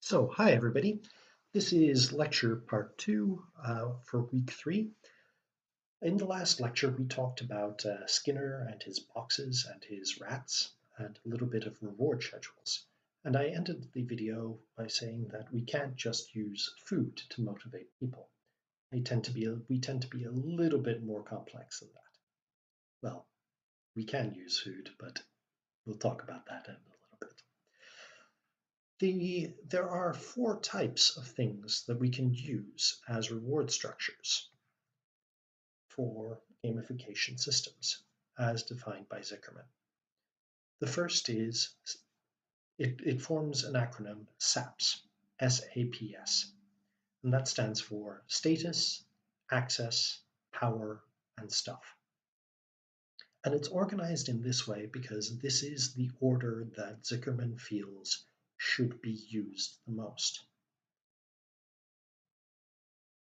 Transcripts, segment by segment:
Hi everybody. This is lecture part two for week three. In the last lecture, we talked about Skinner and his boxes and his rats and a little bit of reward schedules. And I ended the video by saying that we can't just use food to motivate people. We tend to be a little bit more complex than that. Well, we can use food, but we'll talk about that in a little bit. There are four types of things that we can use as reward structures for gamification systems, as defined by Zuckerman. The first is it forms an acronym SAPS, SAPS, and that stands for status, access, power, and stuff. And it's organized in this way because this is the order that Zuckerman feels should be used the most.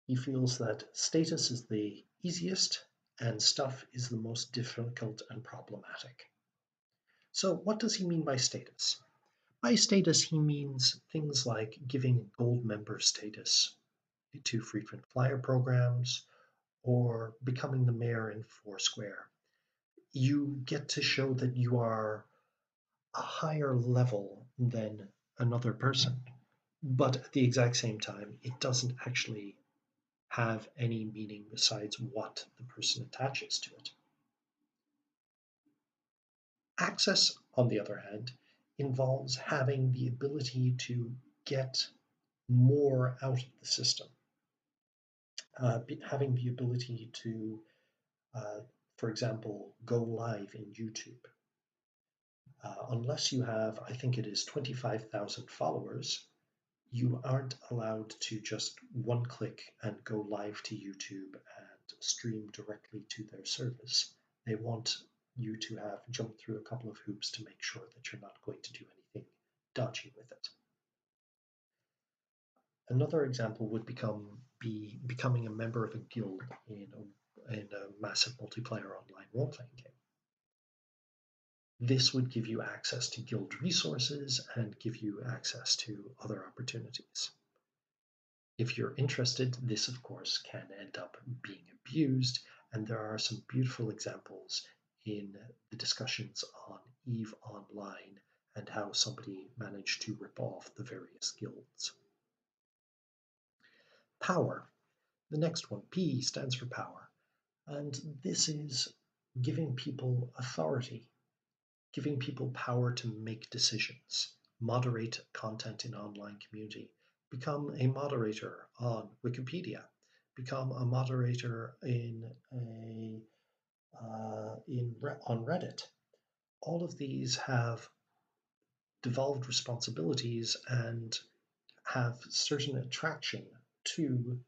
He feels that status is the easiest and stuff is the most difficult and problematic. So what does he mean by status? By status, he means things like giving gold member status to frequent flyer programs or becoming the mayor in Foursquare. You get to show that you are a higher level than another person, but at the exact same time, it doesn't actually have any meaning besides what the person attaches to it. Access, on the other hand, involves having the ability to get more out of the system, having the ability to, for example, go live in YouTube. Unless you have, I think it is 25,000 followers, you aren't allowed to just one click and go live to YouTube and stream directly to their service. They want you to have jumped through a couple of hoops to make sure that you're not going to do anything dodgy with it. Another example would be becoming a member of a guild in a massive multiplayer online role-playing game. This would give you access to guild resources and give you access to other opportunities. If you're interested, this of course can end up being abused, and there are some beautiful examples in the discussions on EVE Online and how somebody managed to rip off the various guilds. Power. The next one, P, stands for power, and this is giving people authority, giving people power to make decisions, moderate content in online community, become a moderator on Wikipedia, become a moderator on Reddit. All of these have devolved responsibilities and have certain attraction to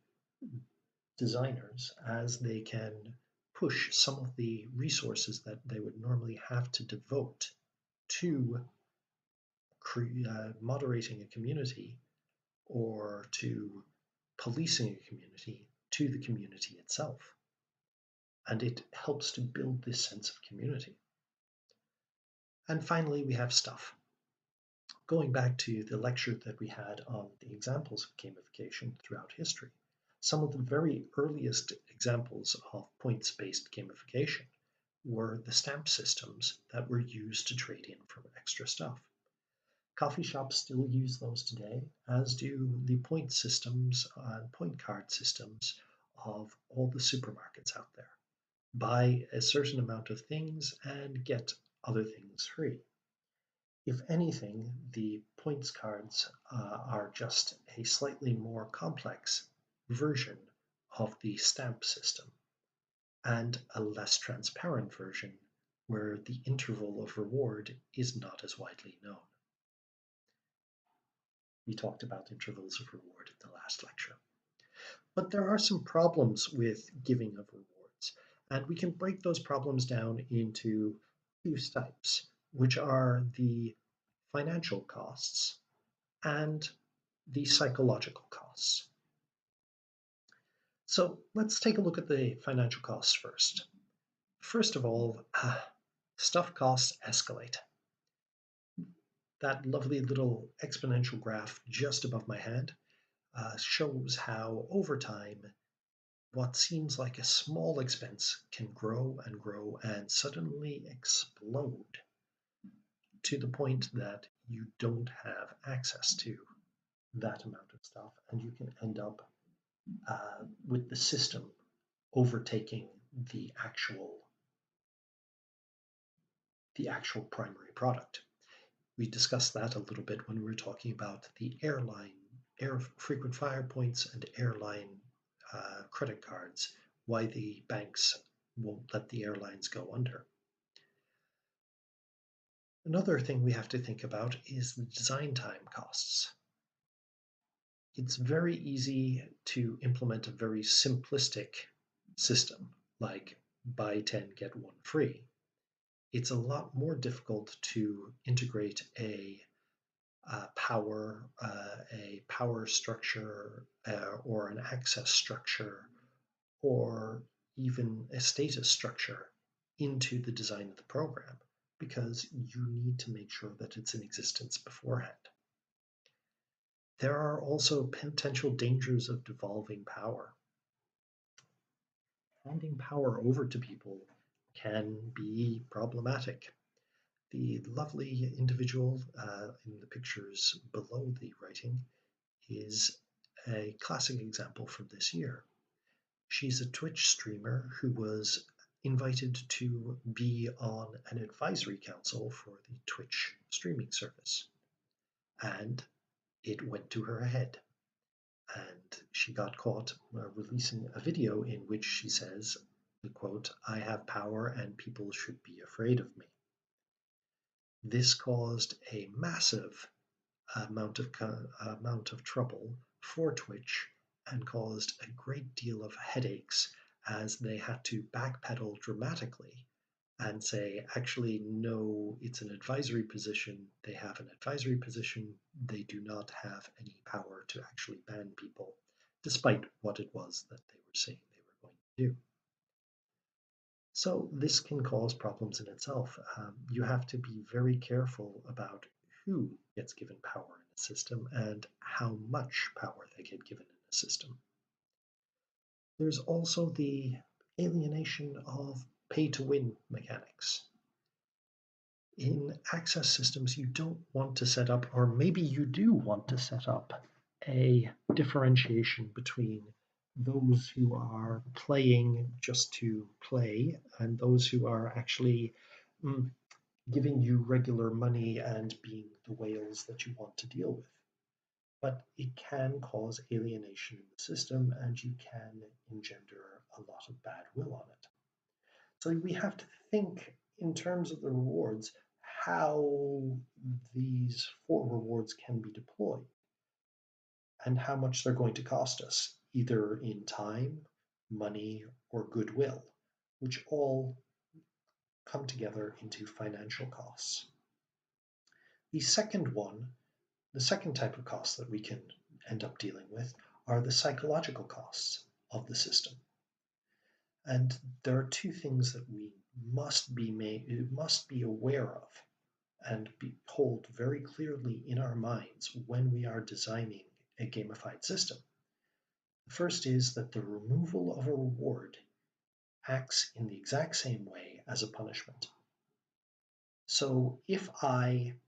designers as they can push some of the resources that they would normally have to devote to moderating a community or to policing a community to the community itself. And it helps to build this sense of community. And finally, we have stuff. Going back to the lecture that we had on the examples of gamification throughout history, some of the very earliest examples of points-based gamification were the stamp systems that were used to trade in for extra stuff. Coffee shops still use those today, as do the point systems and point card systems of all the supermarkets out there. Buy a certain amount of things and get other things free. If anything, the points cards are just a slightly more complex version of the stamp system and a less transparent version where the interval of reward is not as widely known. We talked about intervals of reward in the last lecture. But there are some problems with giving of rewards, and we can break those problems down into two types, which are the financial costs and the psychological costs. So let's take a look at the financial costs first. First of all, stuff costs escalate. That lovely little exponential graph just above my head shows how over time what seems like a small expense can grow and grow and suddenly explode to the point that you don't have access to that amount of stuff, and you can end up with the system overtaking the actual primary product. We discussed that a little bit when we were talking about the air frequent flyer points and airline credit cards, why the banks won't let the airlines go under. Another thing we have to think about is the design time costs. It's very easy to implement a very simplistic system like buy 10, get one free. It's a lot more difficult to integrate a power structure or an access structure or even a status structure into the design of the program because you need to make sure that it's in existence beforehand. There are also potential dangers of devolving power. Handing power over to people can be problematic. The lovely individual in the pictures below the writing is a classic example from this year. She's a Twitch streamer who was invited to be on an advisory council for the Twitch streaming service. And it went to her head. And she got caught releasing a video in which she says, the quote, "I have power and people should be afraid of me." This caused a massive amount of trouble for Twitch and caused a great deal of headaches as they had to backpedal dramatically and say, actually, no, it's an advisory position. They have an advisory position. They do not have any power to actually ban people, despite what it was that they were saying they were going to do. So this can cause problems in itself. You have to be very careful about who gets given power in a system and how much power they get given in a system. There's also the alienation of pay-to-win mechanics. In access systems, you don't want to set up, or maybe you do want to set up, a differentiation between those who are playing just to play and those who are actually giving you regular money and being the whales that you want to deal with. But it can cause alienation in the system and you can engender a lot of bad will on it. So we have to think in terms of the rewards, how these 4 rewards can be deployed and how much they're going to cost us, either in time, money, or goodwill, which all come together into financial costs. The second type of costs that we can end up dealing with are the psychological costs of the system. And there are 2 things that we must be aware of and hold very clearly in our minds when we are designing a gamified system. The first is that the removal of a reward acts in the exact same way as a punishment. So if I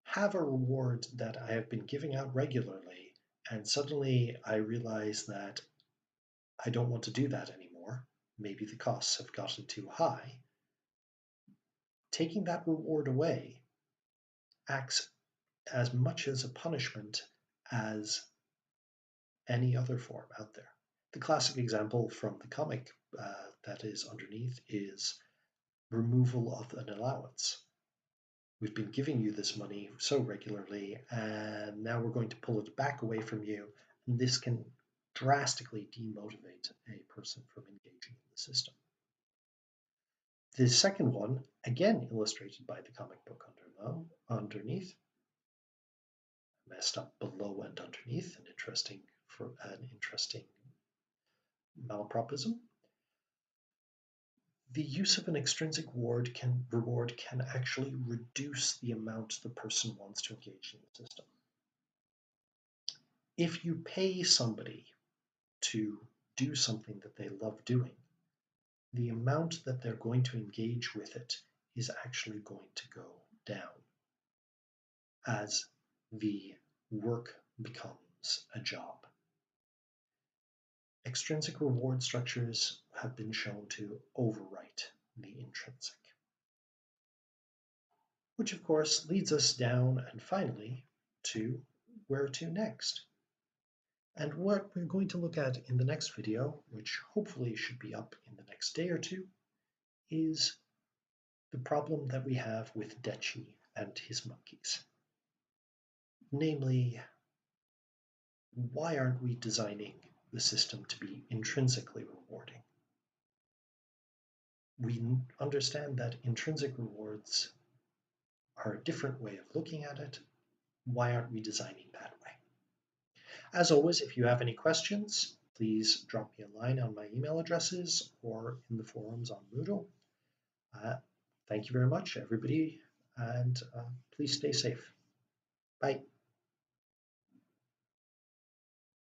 have a reward that I have been giving out regularly, and suddenly I realize that I don't want to do that anymore, maybe the costs have gotten too high, taking that reward away acts as much as a punishment as any other form out there. The classic example from the comic that is underneath is removal of an allowance. We've been giving you this money so regularly, and now we're going to pull it back away from you, and this can drastically demotivate a person from engaging in the system. The second one, again illustrated by the comic book underneath, messed up below and underneath, an interesting malapropism. The use of an extrinsic reward can actually reduce the amount the person wants to engage in the system. If you pay somebody to do something that they love doing, the amount that they're going to engage with it is actually going to go down as the work becomes a job. Extrinsic reward structures have been shown to overwrite the intrinsic. Which of course leads us down and finally to where to next. And what we're going to look at in the next video, which hopefully should be up in the next day or two, is the problem that we have with Dechi and his monkeys. Namely, why aren't we designing the system to be intrinsically rewarding? We understand that intrinsic rewards are a different way of looking at it. Why aren't we designing that way? As always, if you have any questions, please drop me a line on my email addresses or in the forums on Moodle. Thank you very much, everybody, and please stay safe. Bye.